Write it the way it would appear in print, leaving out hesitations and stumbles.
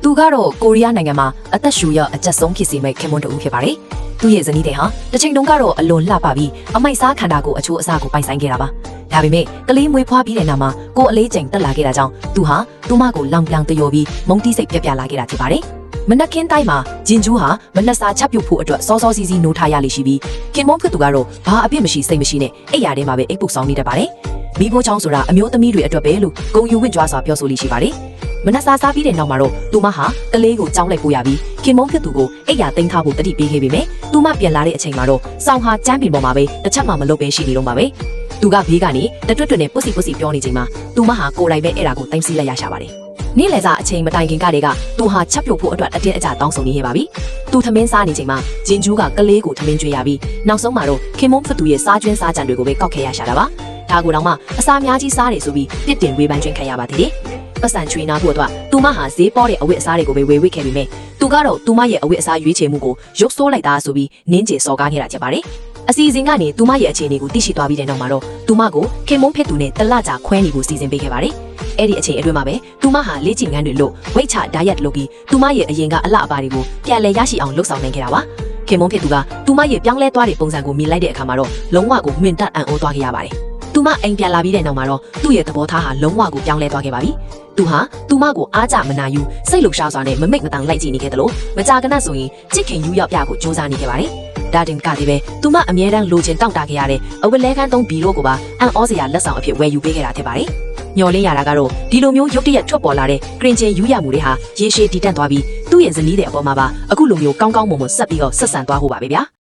သူကတော့ကိုရီးယားနိုင်ငံမှာအသက်ရှူရအကျဆုံးဖြစ်စေမဲ့ခင်မွန်းတူဖြစ်ပါတယ်။သူရဲ့ဇနီးတဲ့ဟာတစ်ချိန်တုန်းကတော့အလွန်လှပပြီးအမိုက်စားခန္ဓာကိုယ်အချိုးအစားကိုပိုင်ဆိုင်ခဲ့တာပါ။ဒါပေမဲ့ကလေးမွေးဖွားပြီးတဲ့နောက်မှာကိုယ်အလေးချိန်တက်လာခဲ့တာကြောင့်သူဟာသူမကိုလောင်ပြောင်တယောပြီးမုံတိစိတ်ပြက်ပြလာခဲ့တာဖြစ်ပါတယ်။မနက်ခင်းတိုင်းမှာဂျင်ဂျူးဟာမနက်စာချက်ပြုတ်ဖို့အတွက်စောစောစီးစီးနိုးထားရလိမ့်ရှိပြီးခင်မွန်းဖြစ်သူကတော့ဘာအပြစ်မရှိစိတ်မရှိနဲ့အိပ်ရာထဲမှာပဲအိပ်ပုတ်ဆောင်နေတတ်ပါတယ်။မိဖို့ချောင်းဆိုတာအမျိုးသမီးတွေအတွက်ပဲလို့ဂုံယူဝင့်ကြွားစွာပြောဆိုလိရှိပါတယ်။မနက်စာစားပြီးတဲ့နောက်မှာတော့သူမဟာကလေးကိုကြောင်းလိုက်ပို့ရပြီးခင်မုန်းဖြစ်သူကိုအိပ်ရာသိမ်းထားဖို့တတိပေးခဲ့ပေမဲ့သူမပြန်လာတဲ့အချိန်မှာတော့စောင်းဟာကျမ်းပင်ပေါ်မှာပဲတစ်ချက်မှမလုပ်ဘဲရှိနေတော့မှာပဲသူကဘေးကနေတတွတ်တွတ်နဲ့ပုတ်စီပြောနေချိန်မှာသူမဟာကိုယ်တိုင်ပဲအဲ့ဒါကိုတိုင်းစီလိုက်ရရှာပါတယ်နေ့လယ်စာအချိန်မတိုင်ခင်ကတည်းကသူဟာချက်ပြုတ်ဖို့အတွက်အတင်းအကျပ်တောင်းဆိုနေရပါပြီသူထမင်းစားနေချိန်မှာဂျင်ဂျူးကကလေးကိုထမင်းကျွေးရပြီးနောက်ဆုံးမှာတော့ခင်မုန်းဖြစ်သူရဲ့စားကျွင်းစားကြံတွေကိုပဲကောက်ခဲရရှာတာပါဒါကိုတော့မှအစာများကြီးစားတယ်ဆိုပြီးပြစ်တင်ဝေဖန်ခြင်းခံရပါသေးတယ်ပတ်စံချွေနာဖို့အတွက်သူမဟာဈေးပေါ်တဲ့အဝတ်အစားတွေကိုပဲဝေဝစ်ခဲ့ပြီးမြဲသူကတော့သူမရဲ့အဝတ်အစားရွေးချယ်မှုကိုရုပ်ဆိုးလိုက်တာဆိုပြီးနင်းကျင်စော်ကားနေတာဖြစ်ပါတယ်အစီအစဉ်ကနေသူမရဲ့အခြေအနေကိုသိရှိသွားပြီးတဲ့နောက်မှာတော့သူမကိုခင်မုန်းဖြစ်သူနဲ့တလကြခွဲနေဖို့စီစဉ်ပေးခဲ့ပါတယ်အဲ့ဒီအချိန်အတွင်းမှာပဲသူမဟာလေ့ကျင့်ခန်းတွေလို့ဝိတ်ချဒိုင်ယက်လုပ်ပြီးသူမရဲ့အရင်ကအလှအပါတွေကိုပြန်လည်ရရှိအောင်လှုပ်ဆောင်နိုင်ခဲ့တာပါခင်မုန်းဖြစ်သူကသူမရဲ့ပြောင်းလဲသွားတဲ့ပုံစံကိုမြင်လိုက်တဲ့အခါမှာတော့လုံးဝကိုမှင်တက်အံ့ဩသွားခဲ့ရပါတယ်သူမအိမ်ပြန်လာပြီးတဲ့နောက်မှာတော့သူ့ရဲ့သဘောထားဟာလုံးဝကိုပြောင်းလဲသွားခဲ့ပါပြီသူဟာသူမကိုအားကြမနာယူစိတ်လှုပ်ရှားစွာနဲ့မမိတ်မတန်လိုက်ကြည့်နေခဲ့တယ်လို့မကြာခဏဆိုရင်ချစ်ခင်ယူရောက်ပြကိုစူးစမ်းနေခဲ့ပါတယ်ဒါတင်ကတည်းပဲသူမအမြဲတမ်းလိုချင်တောင့်တခဲ့ရတဲ့အဝတ်လဲခန်းသုံးဘီရိုကိုပါအံ့ဩစရာလက်ဆောင်အဖြစ်ဝယ်ယူပေးခဲ့တာဖြစ်ပါတယ်ညော်လင်းရတာကတော့ဒီလိုမျိုးရုတ်တရက်ထွက်ပေါ်လာတဲ့ကရင်ချင်းယူရမှုတွေဟာရေရှည်တည်တံ့သွားပြီးသူ့ရဲ့ဇနီးတဲ့အပေါ်မှာပါအခုလိုမျိုးကောင်းကောင်းမွန်မွန်ဆက်ပြီးတော့ဆက်ဆံသွားဖို့ပါပဲဗျာ